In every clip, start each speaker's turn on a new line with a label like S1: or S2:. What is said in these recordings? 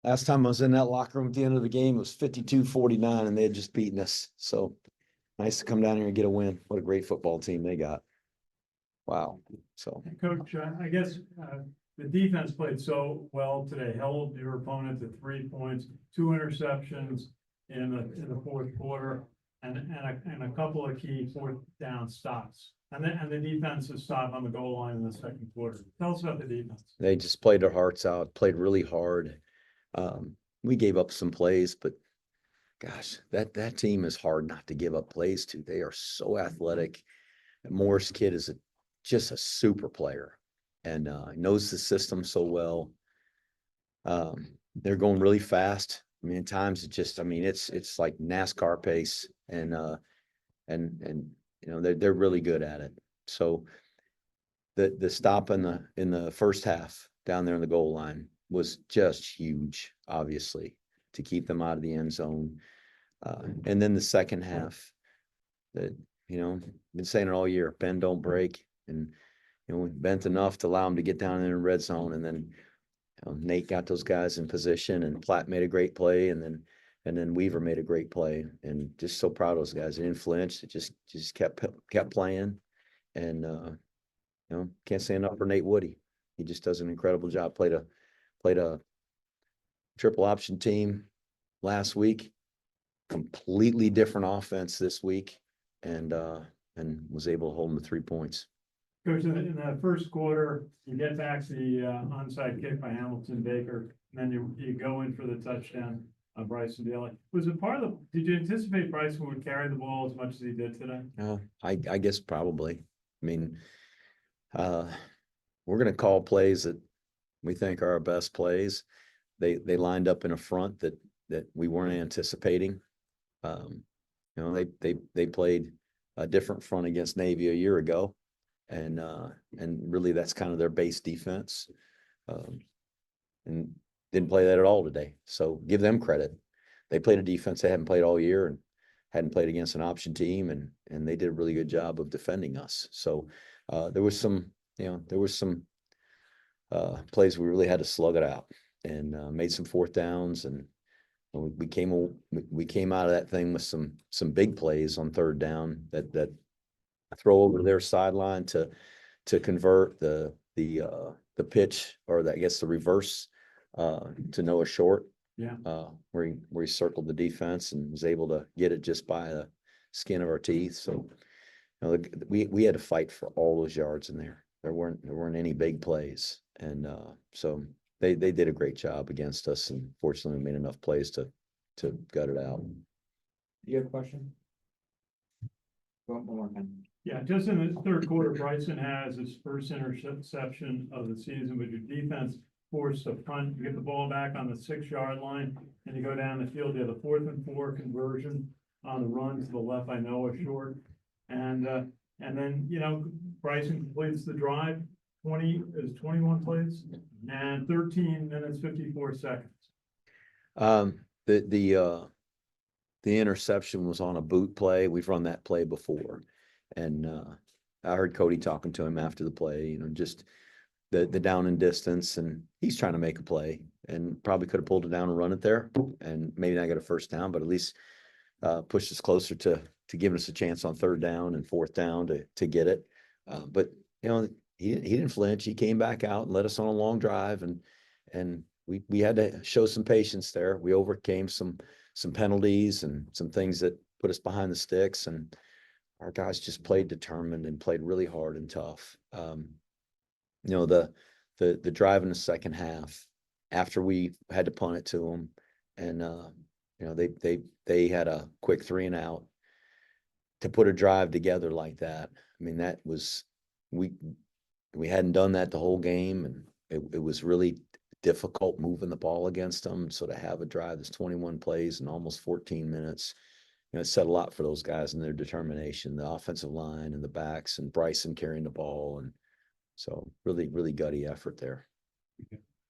S1: Last time I was in that locker room at the end of the game, it was 52-49, and they had just beaten us. So nice to come down here and get a win. What a great football team they got. Wow. So,
S2: Coach, I guess the defense played so well today, held your opponent to 3 points, 2 interceptions in the fourth quarter, and a couple of key fourth down stops. And the defensive stop on the goal line in the second quarter. Tell us about the defense.
S1: they just played their hearts out, played really hard. We gave up some plays, but gosh, that team is hard not to give up plays to. They are so athletic. Morris kid is just a super player and knows the system so well. They're going really fast. I mean, at times it's like NASCAR pace, and they're really good at it. So the stop in the first half down there in the goal line was just huge, obviously, to keep them out of the end zone. And then the second half, been saying it all year, bend, don't break. And, we bent enough to allow them to get down in the red zone. And then Nate got those guys in position, and Platt made a great play. And then Weaver made a great play, and just so proud of those guys. They didn't flinch. It just kept playing. And, can't say enough for Nate Woody. He just does an incredible job. Played a triple option team last week, completely different offense this week, and was able to hold them to 3 points.
S2: Coach, in the first quarter, you get back the onside kick by Hamilton Baker, and then you go in for the touchdown on Bryson Daly. Was it did you anticipate Bryson would carry the ball as much as he did today?
S1: I guess probably. I mean, we're going to call plays that we think are our best plays. They lined up in a front that we weren't anticipating. They played a different front against Navy a year ago, and really that's kind of their base defense, and didn't play that at all today. So give them credit. They played a defense they hadn't played all year and hadn't played against an option team, and they did a really good job of defending us. So there was some plays we really had to slug it out, and made some fourth downs, and we came out of that thing with some big plays on third down that throw over their sideline to convert the pitch, or I guess the reverse to Noah Short.
S2: Yeah.
S1: Where he circled the defense and was able to get it just by the skin of our teeth. So we had to fight for all those yards in there. There weren't any big plays, and so they did a great job against us, and fortunately we made enough plays to gut it out.
S3: You have a question? One more time.
S2: Yeah, just in the third quarter, Bryson has his first interception of the season, but your defense forced a punt. You get the ball back on the 6-yard line, and you go down the field. You have the 4th and 4 conversion on the run to the left by Noah Short, and then Bryson completes the drive. 21 plays and 13 minutes 54 seconds.
S1: The interception was on a boot play. We've run that play before, and I heard Cody talking to him after the play. Just the down and distance, and he's trying to make a play, and probably could have pulled it down and run it there, and maybe not get a first down, but at least pushed us closer to giving us a chance on third down and fourth down to get it. But he didn't flinch. He came back out and led us on a long drive, and we had to show some patience there. We overcame some penalties and some things that put us behind the sticks, and our guys just played determined and played really hard and tough. The drive in the second half, after we had to punt it to them, and they had a quick 3 and out to put a drive together like that. I mean, that was we hadn't done that the whole game, and it was really difficult moving the ball against them. So to have a drive that's 21 plays in almost 14 minutes, it said a lot for those guys and their determination, the offensive line and the backs, and Bryson carrying the ball. And so really, really gutty effort there.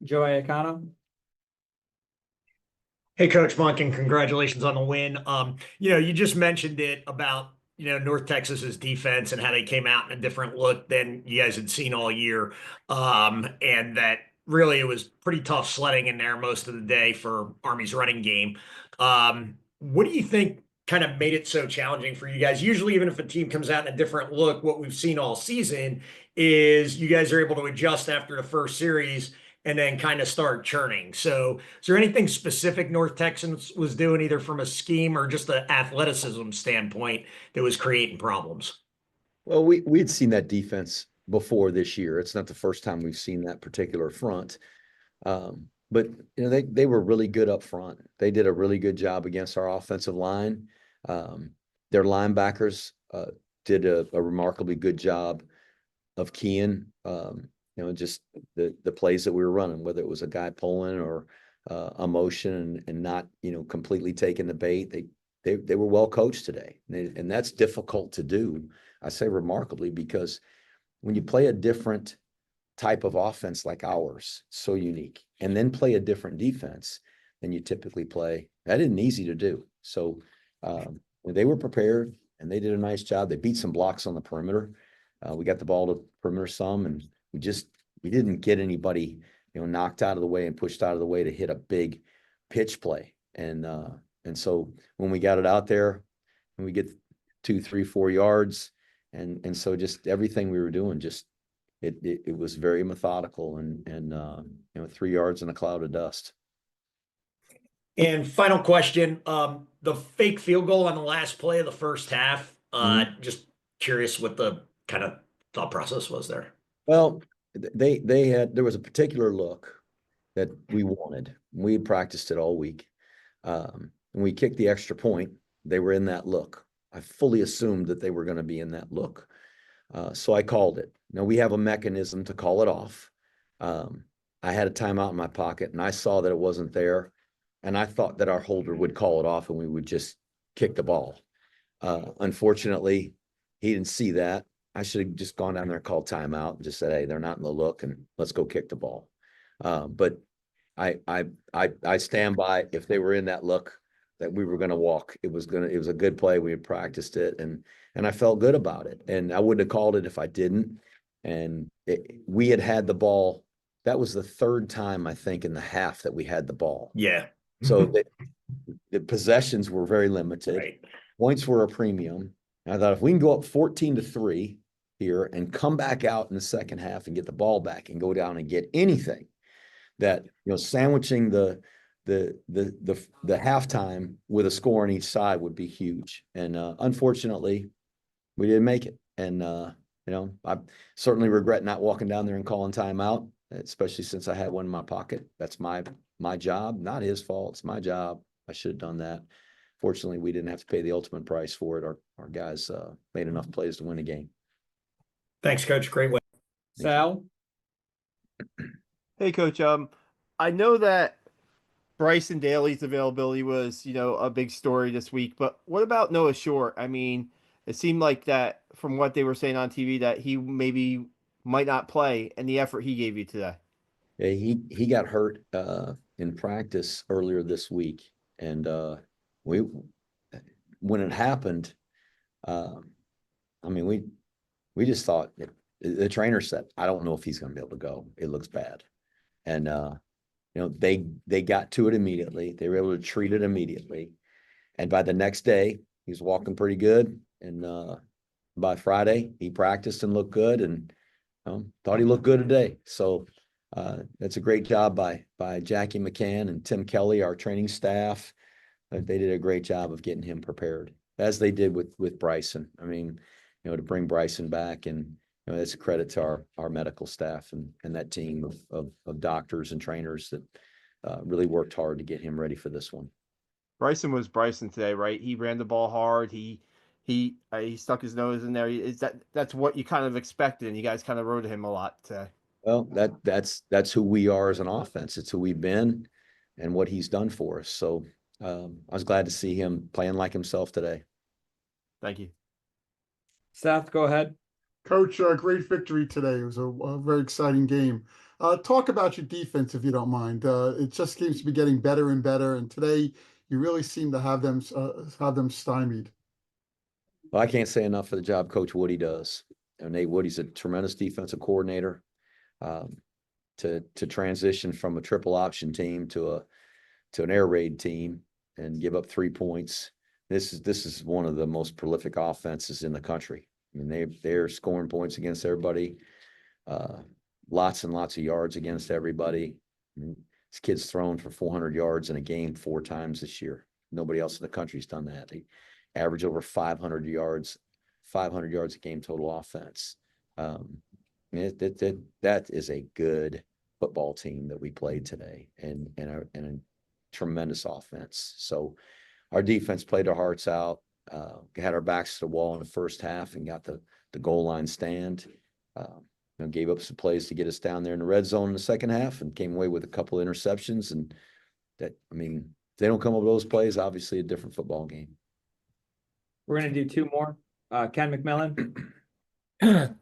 S3: Joe Iacano.
S4: Hey, Coach Monken, congratulations on the win. You just mentioned it about, North Texas's defense and how they came out in a different look than you guys had seen all year. And that, really it was pretty tough sledding in there most of the day for Army's running game. What do you think kind of made it so challenging for you guys? Usually, even if a team comes out in a different look, what we've seen all season is you guys are able to adjust after the first series and then kind of start churning. So, is there anything specific North Texans was doing either from a scheme or just an athleticism standpoint that was creating problems?
S1: Well, we'd seen that defense before this year. It's not the first time we've seen that particular front. But they were really good up front. They did a really good job against our offensive line. Their linebackers did a remarkably good job of keying, just the plays that we were running, whether it was a guy pulling or a motion and not, completely taking the bait. They were well coached today, and that's difficult to do. I say remarkably because when you play a different type of offense like ours, so unique, and then play a different defense than you typically play, that isn't easy to do. So they were prepared and they did a nice job. They beat some blocks on the perimeter. We got the ball to perimeter some, and we didn't get anybody, knocked out of the way and pushed out of the way to hit a big pitch play. And so when we got it out there and we get 2, 3, 4 yards, and so just everything we were doing, just it was very methodical and 3 yards in a cloud of dust.
S4: And final question, the fake field goal on the last play of the first half, just curious what the kind of thought process was there.
S1: Well, there was a particular look that we wanted. We had practiced it all week. And we kicked the extra point. They were in that look. I fully assumed that they were going to be in that look. So I called it. Now we have a mechanism to call it off. I had a timeout in my pocket and I saw that it wasn't there. And I thought that our holder would call it off and we would just kick the ball. Unfortunately, he didn't see that. I should have just gone down there and called timeout and just said, hey, they're not in the look and let's go kick the ball. But I stand by, if they were in that look, that we were going to walk. It was a good play. We had practiced it and I felt good about it. And I wouldn't have called it if I didn't. And we had the ball. That was the third time, I think, in the half that we had the ball.
S4: Yeah.
S1: So the possessions were very limited.
S4: Right.
S1: Points were a premium. And I thought if we can go up 14-3 here and come back out in the second half and get the ball back and go down and get anything, that sandwiching the halftime with a score on each side would be huge. And unfortunately, we didn't make it. And I certainly regret not walking down there and calling timeout, especially since I had one in my pocket. That's my job, not his fault. It's my job. I should have done that. Fortunately, we didn't have to pay the ultimate price for it. Our guys made enough plays to win the game.
S4: Thanks, Coach. Great win.
S3: Sal?
S5: Hey, Coach. I know that Bryson Daly's availability was, a big story this week, but what about Noah Short? I mean, it seemed like that from what they were saying on TV that he maybe might not play and the effort he gave you today.
S1: Yeah, he got hurt in practice earlier this week, and when it happened, we just thought the trainer said, I don't know if he's going to be able to go. It looks bad. And, they got to it immediately. They were able to treat it immediately. And by the next day, he was walking pretty good. And by Friday, he practiced and looked good and thought he looked good today. So that's a great job by Jackie McCann and Tim Kelly, our training staff. They did a great job of getting him prepared, as they did with Bryson. I mean, to bring Bryson back, and that's a credit to our medical staff and that team of doctors and trainers that really worked hard to get him ready for this one.
S5: Bryson was Bryson today, right? He ran the ball hard. He stuck his nose in there. That's what you kind of expected, and you guys kind of rode him a lot today.
S1: Well, that's who we are as an offense. It's who we've been and what he's done for us. So I was glad to see him playing like himself today.
S5: Thank you.
S3: Seth, go ahead.
S6: Coach, great victory today. It was a very exciting game. Talk about your defense, if you don't mind. It just seems to be getting better and better, and today you really seem to have them stymied.
S1: Well, I can't say enough for the job Coach Woody does. Nate Woody's a tremendous defensive coordinator. to transition from a triple option team to an air raid team and give up 3 points. This is one of the most prolific offenses in the country. I mean, they're scoring points against everybody, lots and lots of yards against everybody. I mean, this kid's thrown for 400 yards in a game 4 times this year. Nobody else in the country's done that. They average over 500 yards a game total offense. That is a good football team that we played today, and a tremendous offense. So our defense played our hearts out, had our backs to the wall in the first half and got the goal line stand. Gave up some plays to get us down there in the red zone in the second half and came away with a couple of interceptions. And that, I mean, if they don't come up with those plays, obviously a different football game.
S3: We're gonna do 2 more. Ken McMillan.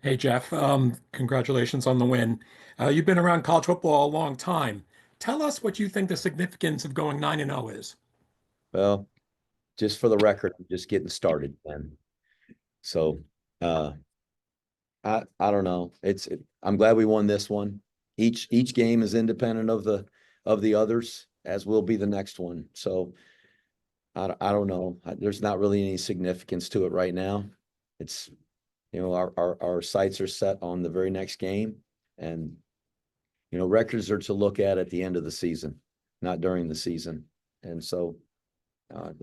S7: Hey, Jeff. Congratulations on the win. You've been around college football a long time. Tell us what you think the significance of going 9-0 is.
S1: Well, just for the record, I'm just getting started, Ben. So, I don't know. I'm glad we won this one. Each game is independent of the others, as will be the next one. So I don't know. There's not really any significance to it right now. It's, our sights are set on the very next game, and records are to look at the end of the season, not during the season. And so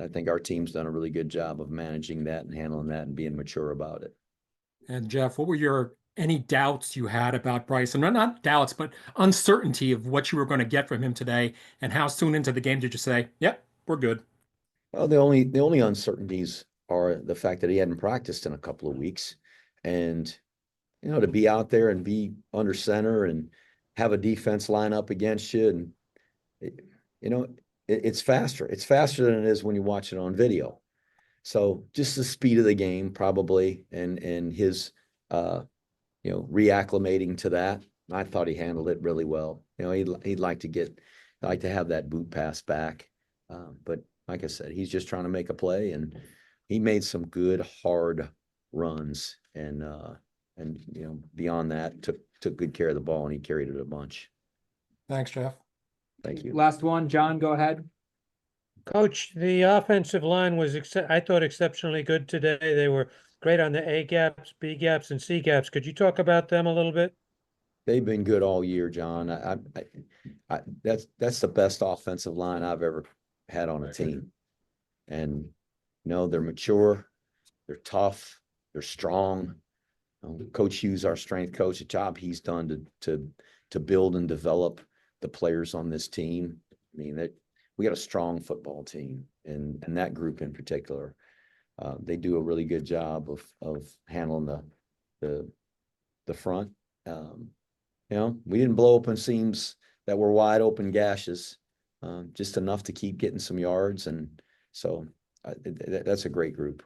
S1: I think our team's done a really good job of managing that and handling that and being mature about it.
S7: And Jeff, what were any doubts you had about Bryson? Not doubts, but uncertainty of what you were going to get from him today, and how soon into the game did you say, "Yep, we're good"?
S1: Well, the only uncertainties are the fact that he hadn't practiced in a couple of weeks, and to be out there and be under center and have a defense line up against you, and it's faster. It's faster than it is when you watch it on video. So just the speed of the game probably, and his reacclimating to that. I thought he handled it really well. He'd like to have that boot pass back, but like I said, he's just trying to make a play, and he made some good hard runs, and beyond that took good care of the ball, and he carried it a bunch.
S7: Thanks, Jeff.
S1: Thank you.
S3: Last one, John, go ahead.
S8: Coach, the offensive line was, I thought, exceptionally good today. They were great on the A gaps, B gaps, and C gaps. Could you talk about them a little bit?
S1: They've been good all year, John. That's the best offensive line I've ever had on a team. And they're mature, they're tough, they're strong. Coach Hughes, our strength coach, the job he's done to build and develop the players on this team. I mean, we got a strong football team, and that group in particular. They do a really good job of handling the front. We didn't blow open seams that were wide open gashes, just enough to keep getting some yards, and so that's a great group.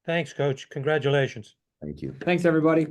S8: Thanks, Coach. Congratulations.
S1: Thank you.
S3: Thanks, everybody.